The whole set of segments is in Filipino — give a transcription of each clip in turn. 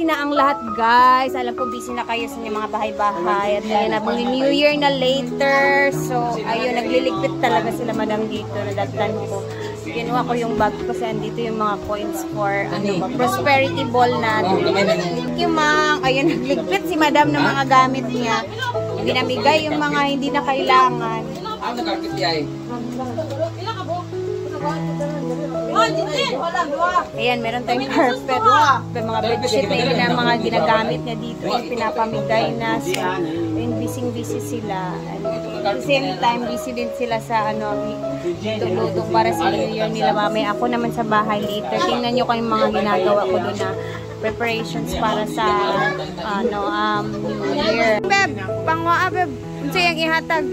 busy na ang lahat, guys. Alam ko, busy na kayo sa inyong mga bahay-bahay. At ayun na, New Year na later. So, ayun, nagliligpit talaga sila, madam, dito. Nadatlan ko. Kinuha ko yung bag ko kasi andito yung mga coins for prosperity ball natin. Thank you, ma'am. Ayun, nagligpit si madam ng mga gamit niya. Binamigay yung mga hindi na kailangan. Ano karpet niya eh? Ayan, meron tayong carpet. Mga bedsheet na yun na mga ginagamit niya dito. Yung pinapamigay na. So, ayun, busy sila. At the same time, busy din sila sa luto para sa New Year nila mamaya. Ako naman sa bahay later. Tingnan nyo kayong mga ginagawa ko doon na preparations para sa New Year. Beb, pangwa, beb. Unsa yung ihatag?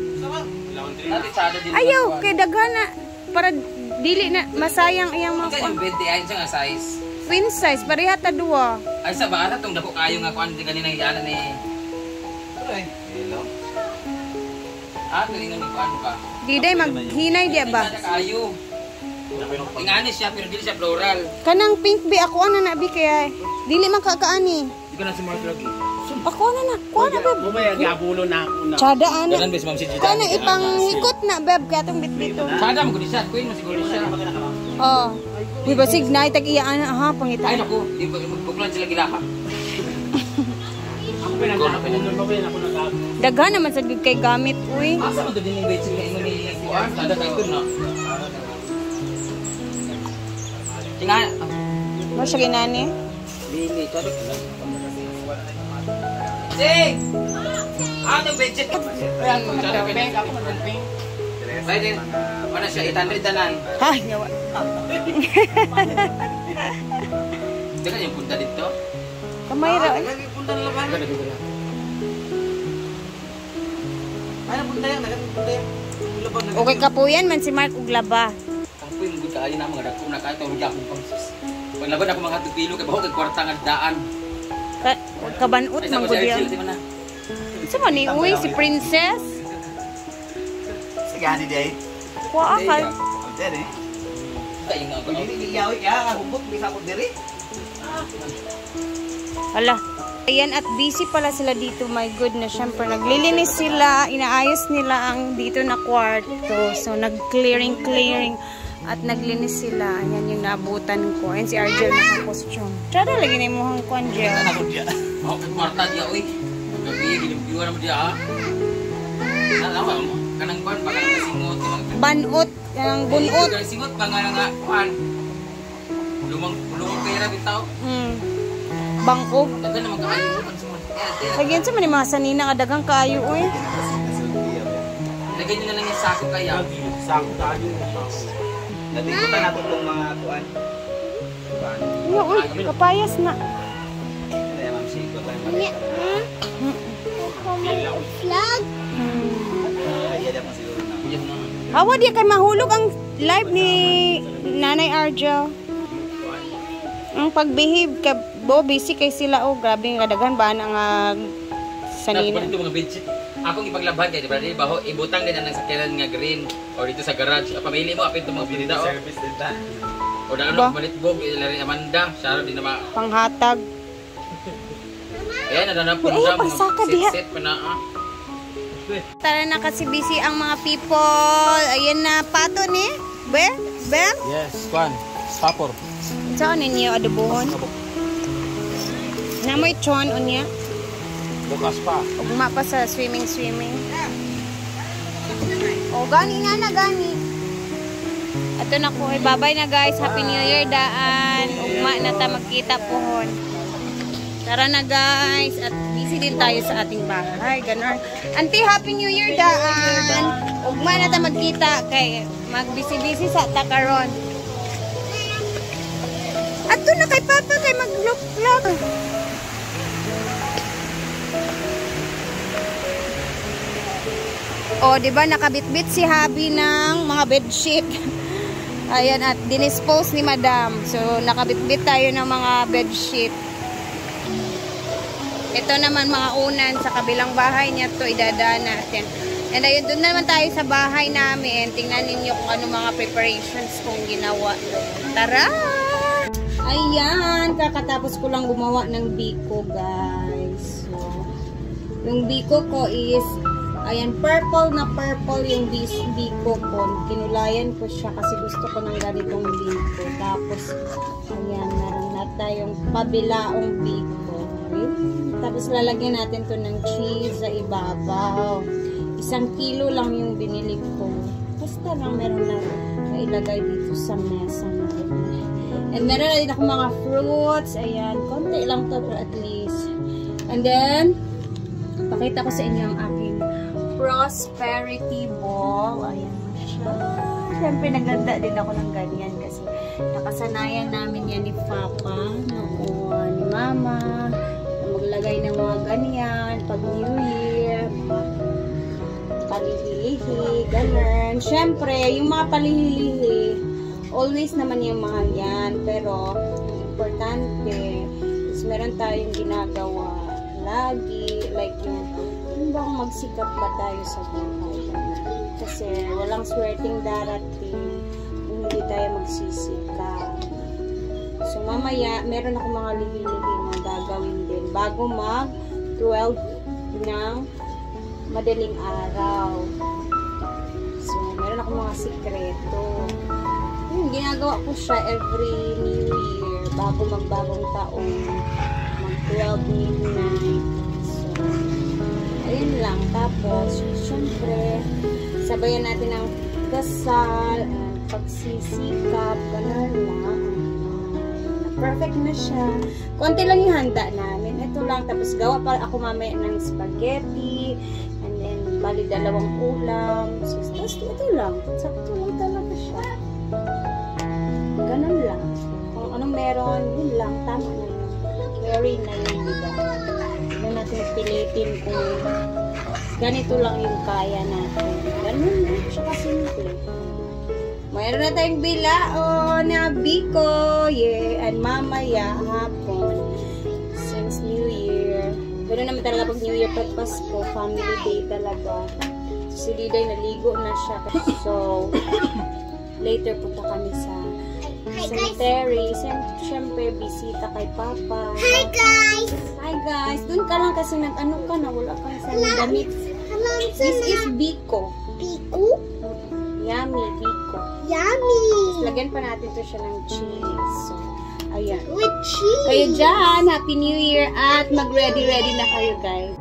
Ayaw, kay daghana para dili na masayang iyang mga kuan. Yung 20 siya nga size. Twin size, pareha ta duwa. Ay sa bata tong dako kayo nga kuan di kanina giana ni. Ay, hello. Kanina ni kuan ba? Di day maghinay dia ba? Kayo. Ingani siya pero dili siya floral. Kanang pink bi ako na bi kaya dili man kakaani. Di ko na si Mark lagi. Ako na. Kuha na, beb. Bumaya, gabulo na ako na. Tsada, ana. Ganun, bes, ma'am, si Jida. Kana ipanghikot na, beb. Kaya itong bit-bito. Tsada, maguli siya. Queen, masiguli siya. Oo. Uy, basig na, itag-iya, ana, ha, pangita. Ay, naku. Buklan sila gilaha. Ako pinagkakunan pa ba yun? Ako nagkakunan. Daghan naman sa kay gamit, uy. Asa mo din yung bedsheet na ingon ni Kuan? Tsada kayo ito, no? Tingnan. Mo siya ginani? Bili, tsada ka lang. Sing! Anong bedsheet? Ayan, pink. Ako mag-pink. Pwede. Ano siya? 800 tanan. Ay, ngawa. Hindi ka yung punta dito? Kamay ra. Lagi punta na laban. Ano punta yan? Punta yan. Okay ka po yan, man si Mark Uglaba. Ang po yung good kaayo na mga dako na kahit ang akong pangsus. Pag laban ako mga tupilo, kaya bakit kwarta nga daan. Kabanut man ko diya. Sa man ni uy si Princess? Sige, hani day. Kuha ka. Dere. Tayo nga ako. Hindi iyaw ya, hubot bisa ko diri. Hala. Ayan, at busy pala sila dito. My goodness, syempre naglilinis sila, inaayos nila ang dito na kwarto. So nag-clearing at naglinis sila. Ayan yung nabutan ko. Ayan si Argel naka-costume. Tsada lagi na yung muhang ko, Argel. Ako diya. Oh, kwarta diya, uy. Gabi, ginimpiwa naman diya, ha? Nalawa mo. Kanang kuan, baka nang singot. Banot, kanang bunot. Kanang singot, baka nga kuan. Lumang kayo na bitaw. Bangog. Dagan naman kaayo. Lagyan sa man yung mga sanina kadagang kayo, uy. Lagyan nyo na lang yung sako kaya. Sako tayo. Natikutan nato itong mga kuan. Yo, uy, kapayas na. Kaya ma'am, siko tayo. Flag? Kaya dapat siguro na. Awa di kay mahulog ang live ni Nanay Argel. Ang pagbehave ka, busy kay sila, oh, grabe nga daghan ba na nga sanina. Ito mga bedsheet. Akong ipaglabhan kaya, di ba? Baho, ibutang din ang sakyanan nga green or dito sa garage. Pamili mo, apin itong mga pinita, oh. Service din ta. O na ano, malitbog, ilari Amanda, Sharon, di na ma... Panghatag. Ayan, nadanap ko Uy, na pagsaka diha. set pa na, ah. Tara na kasi busy ang mga people. Ayan na, pato ni. Bem? Yes, kuan. Papor. Saan ninyo adobohon? Namoy chon o niya? Bukas pa. Ugma pa sa swimming. O, gani nga na, gani. Ito na ko. Bye-bye na guys. Happy New Year daan. Ugma na ta magkita pohon. Tara na guys. At busy din tayo sa ating bahay. Ganon. Auntie, Happy New Year daan. Ugma na ta magkita. Kay magbisi-bisi sa takaron. Ato na kay Papa kay mag-look-look. O, di ba nakabitbit si Habi ng mga bedsheet. Ayan, at dinispose ni Madam. So, nakabitbit tayo ng mga bedsheet. Ito naman mga unan sa kabilang bahay niya to idadaan natin. And ayun, doon naman tayo sa bahay namin. Tingnan ninyo kung ano mga preparations kong ginawa. Tara! Ayan, kakatapos ko lang gumawa ng biko, guys. So, yung biko ko is, ayan, purple na purple yung biko ko. Kinulayan ko siya kasi gusto ko ng ganitong biko. Tapos, ayan, meron na tayong pabilaong biko. Okay? Tapos, lalagyan natin to ng cheese sa ibabaw. 1 kilo lang yung binili ko. Basta lang meron na ilagay dito sa mesa natin. And meron na din ako mga fruits. Ayan, konti lang to pero at least. And then, pakita ko sa inyo ang aking prosperity ball. Ayan siya. Siyempre, naganda din ako ng ganyan kasi nakasanayan namin yan ni Papa noon, ni Mama, na maglagay ng mga ganyan pag New Year, mga palihilihi, ganun. Siyempre, yung mga palihilihi, always naman yung mga yan. Pero, importante is meron tayong ginagawa lagi. Like yung bang magsikap ba tayo sa buhay? Kasi walang swerteng darating kung hindi tayo magsisikap. So, mamaya, meron ako mga lihi-lihi na gagawin din bago mag 12 ng madaling araw. So, meron ako mga sikreto. Ginagawa ko siya every New Year bago magbagong taon, mag 12 midnight. So, ayun lang. Tapos, syempre, sabayan natin ang dasal and pagsisikap. Ganun lang. Perfect na siya. Konti lang yung handa namin. Ito lang. Tapos, gawa pa ako mamaya ng spaghetti. And then, bali 2 ulam. So, tapos, ito lang. Sakto lang talaga siya. Ganun lang. Kung anong meron, yun lang. Tama na yun. Very na yun, diba? Hindi natin pilitin kung ganito lang yung kaya natin. Ganun lang. Siya kasimple. Mayroon na tayong bilao na biko. Yeah. And mamaya, hapon. Since New Year. Pero naman talaga pag New Year, pag Pasko, family day talaga. Si Diday naligo na siya. So, later punta kami sa cemetery. Siyempre, bisita kay Papa. Hi guys! Hi guys! Doon ka lang kasi ano ka na, wala kang sa damit. This is biko. Biko? Yummy, biko. Yummy! Lagyan pa natin to siya ng cheese. So, ayan. With cheese! Kayo dyan, Happy New Year at mag-ready-ready na kayo guys.